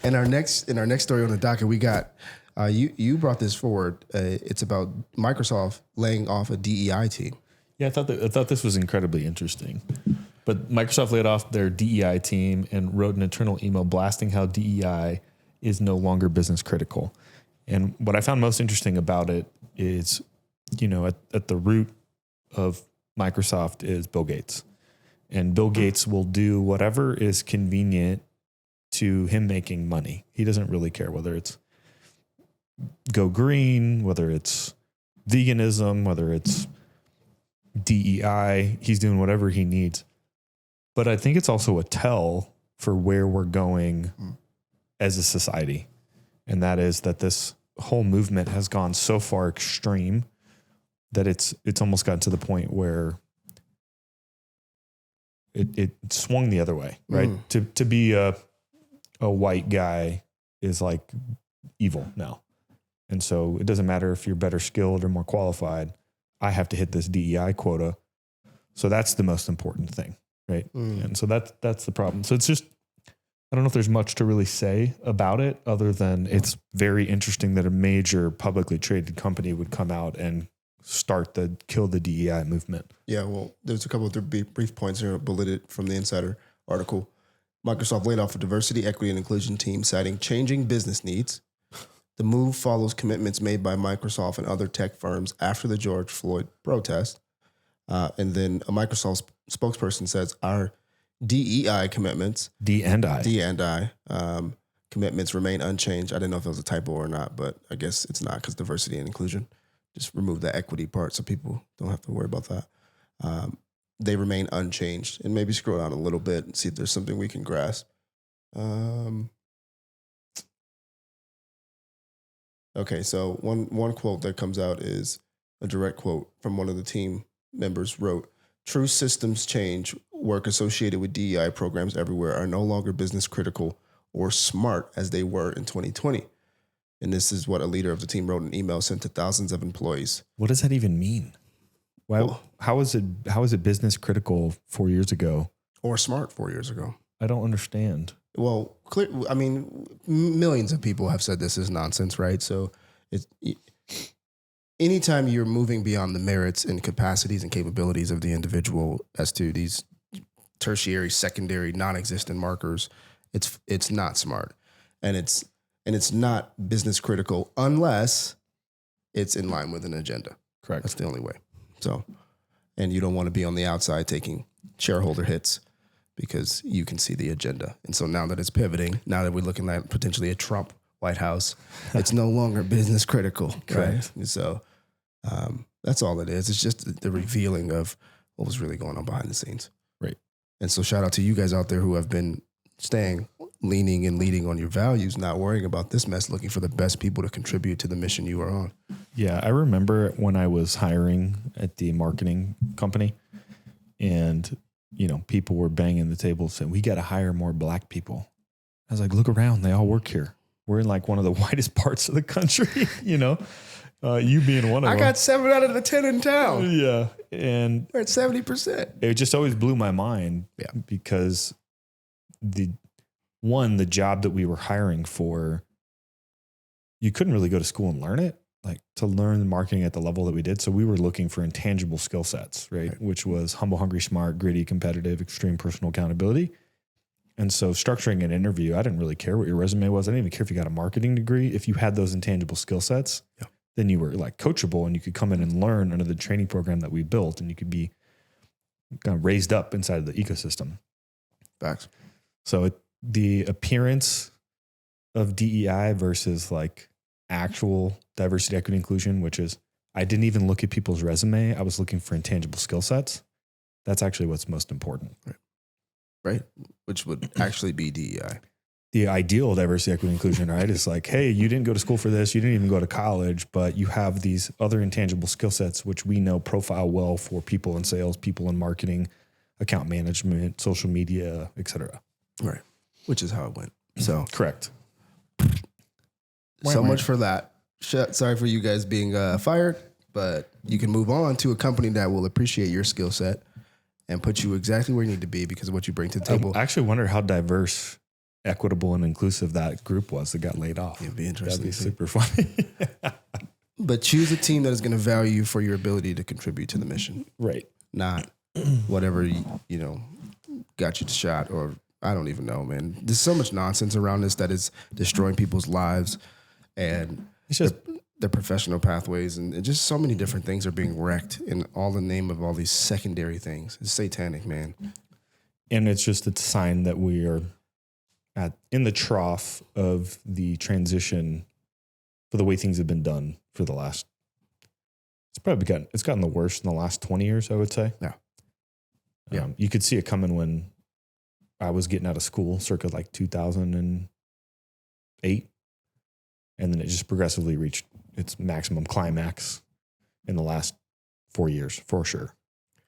In our next story on the docket, we got you brought this forward. It's about Microsoft laying off a DEI team. Yeah, I thought this was incredibly interesting. But Microsoft laid off their DEI team and wrote an internal email blasting how DEI is no longer business critical. And what I found most interesting about it is, at the root of Microsoft is Bill Gates. And Bill Gates will do whatever is convenient to him making money. He doesn't really care whether it's go green, whether it's veganism, whether it's DEI. He's doing whatever he needs. But I think it's also a tell for where we're going as a society. And that is that this whole movement has gone so far extreme that it's almost gotten to the point where it swung the other way, right? To be a white guy is like evil now. And so it doesn't matter if you're better skilled or more qualified. I have to hit this DEI quota. So that's the most important thing, right? And so that's the problem. So it's just, I don't know if there's much to really say about it other than it's very interesting that a major publicly traded company would come out and start the kill the DEI movement. Yeah, well, there's a couple of brief points here bulleted from the Insider article. Microsoft laid off a diversity, equity, and inclusion team, citing changing business needs. The move follows commitments made by Microsoft and other tech firms after the George Floyd protest. And then a Microsoft spokesperson says, our DEI commitments, D&I, commitments remain unchanged. I didn't know if it was a typo or not, but I guess it's not because diversity and inclusion. Just remove the equity part so people don't have to worry about that. They remain unchanged. And maybe scroll down a little bit and see if there's something we can grasp. Okay, so one quote that comes out is a direct quote from one of the team members wrote, "True systems change, work associated with DEI programs everywhere are no longer business critical or smart as they were in 2020. And this is what a leader of the team wrote in an email sent to thousands of employees. What does that even mean? How is it business critical 4 years ago? Or smart 4 years ago? I don't understand. Well, millions of people have said this is nonsense, right? So anytime you're moving beyond the merits and capacities and capabilities of the individual as to these tertiary, secondary, non-existent markers, it's not smart. And it's not business critical unless it's in line with an agenda. Correct. That's the only way. So, and you don't want to be on the outside taking shareholder hits because you can see the agenda. And so now that it's pivoting, now that we're looking at potentially a Trump White House, it's no longer business critical. Right. And so that's all it is. It's just the revealing of what was really going on behind the scenes. Right. And so shout out to you guys out there who have been leaning and leading on your values, not worrying about this mess, looking for the best people to contribute to the mission you are on. Yeah, I remember when I was hiring at the marketing company and, people were banging the table saying, we got to hire more black people. I was like, look around, they all work here. We're in like one of the whitest parts of the country, you being one of them. I got 7 out of the 10 in town. Yeah. And we're at 70%. It just always blew my mind because the job that we were hiring for, you couldn't really go to school and learn it, like to learn marketing at the level that we did. So we were looking for intangible skill sets, right? Which was humble, hungry, smart, gritty, competitive, extreme personal accountability. And so structuring an interview, I didn't really care what your resume was. I didn't even care if you got a marketing degree. If you had those intangible skill sets, then you were like coachable and you could come in and learn under the training program that we built and you could be kind of raised up inside of the ecosystem. Facts. So the appearance of DEI versus like actual diversity, equity, inclusion, which is I didn't even look at people's resume. I was looking for intangible skill sets. That's actually what's most important. Right. Which would actually be DEI. The ideal diversity, equity, inclusion, right, is like, hey, you didn't go to school for this. You didn't even go to college, but you have these other intangible skill sets, which we know profile well for people in sales, people in marketing, account management, social media, et cetera. Right. Which is how it went. So correct. So much for that. Sorry for you guys being fired, but you can move on to a company that will appreciate your skill set and put you exactly where you need to be because of what you bring to the table. I actually wonder how diverse equitable and inclusive that group was that got laid off. It'd be interesting. That'd be super funny. But choose a team that is going to value you for your ability to contribute to the mission. Right. Not whatever, got you the shot, or I don't even know, man. There's so much nonsense around this that is destroying people's lives and It's just their professional pathways, and just so many different things are being wrecked in all the name of all these secondary things. It's satanic, man. and it's just a sign that we are in the trough of the transition for the way things have been done for the last. It's gotten the worst in the last 20 years, I would say. Yeah. You could see it coming when I was getting out of school, circa like 2008. And then it just progressively reached its maximum climax in the last 4 years, for sure.